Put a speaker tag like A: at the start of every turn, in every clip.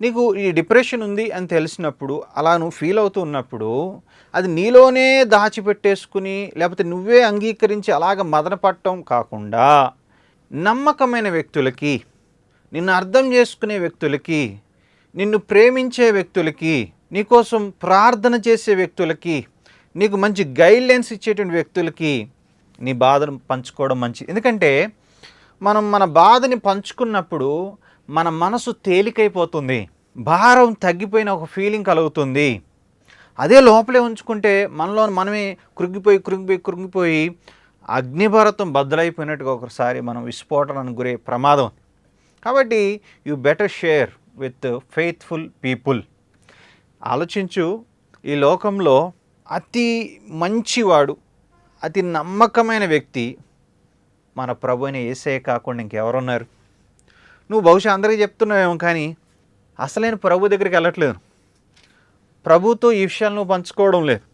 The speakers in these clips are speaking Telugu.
A: నీకు ఈ డిప్రెషన్ ఉంది అని తెలిసినప్పుడు, అలా నువ్వు ఫీల్ అవుతూ ఉన్నప్పుడు, అది నీలోనే దాచిపెట్టేసుకుని లేకపోతే నువ్వే అంగీకరించి అలాగ మదన పడటం కాకుండా, నమ్మకమైన వ్యక్తులకి, నిన్ను అర్థం చేసుకునే వ్యక్తులకి, నిన్ను ప్రేమించే వ్యక్తులకి, నీకోసం ప్రార్థన చేసే వ్యక్తులకి, నీకు మంచి గైడ్లైన్స్ ఇచ్చేటువంటి వ్యక్తులకి నీ బాధను పంచుకోవడం మంచిది. ఎందుకంటే మనం మన బాధని పంచుకున్నప్పుడు మన మనసు తేలికైపోతుంది, భారం తగ్గిపోయిన ఒక ఫీలింగ్ కలుగుతుంది. అదే లోపలే ఉంచుకుంటే మనలో మనమే కృంగిపోయి అగ్నిభారతం బద్దలైపోయినట్టుగా ఒకసారి మనం విస్ఫోటనానికి గురే ప్రమాదం. కాబట్టి you better share with faithful people. ఆలోచించు, ఈ లోకంలో అతి మంచివాడు, అతి నమ్మకమైన వ్యక్తి మన ప్రభు అయిన యేసయ్య కాకుండా ఇంకెవరున్నారు? నువ్వు బహుశా అందరికీ చెప్తున్నావేమో, కానీ అసలైన ప్రభు దగ్గరికి వెళ్ళట్లేదు. ప్రభుతో ఈ విషయాలు నువ్వు పంచుకోవడం లేదు.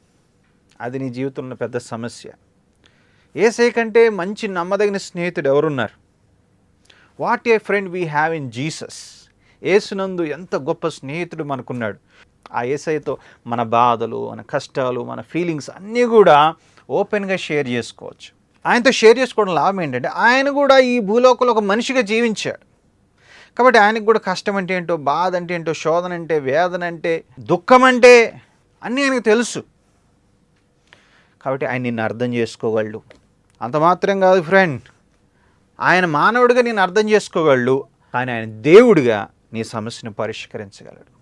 A: అది నీ జీవితంలో పెద్ద సమస్య. యేసయ్య కంటే మంచి నమ్మదగిన స్నేహితుడు ఎవరున్నారు? What a friend we have in Jesus. యేసునందు ఎంత గొప్ప స్నేహితుడు మనకున్నాడు. ఆ యేసయ్యతో మన బాధలు, మన కష్టాలు, మన ఫీలింగ్స్ అన్నీ కూడా ఓపెన్గా షేర్ చేసుకోవచ్చు. ఆయనతో షేర్ చేసుకోవడం లాభం ఏంటంటే, ఆయన కూడా ఈ భూలోకంలో ఒక మనిషిగా జీవించాడు. కాబట్టి ఆయనకు కూడా కష్టం అంటే ఏంటో, బాధ అంటే ఏంటో, శోధన అంటే, వేదన అంటే, దుఃఖం అంటే అన్నీ ఆయనకు తెలుసు. కాబట్టి ఆయన నిన్ను అర్థం చేసుకోగలడు. అంత మాత్రం కాదు ఫ్రెండ్, ఆయన మానవుడిగా నేను అర్థం చేసుకోగలడు, కానీ ఆయన దేవుడిగా నీ సమస్యను పరిష్కరించగలడు.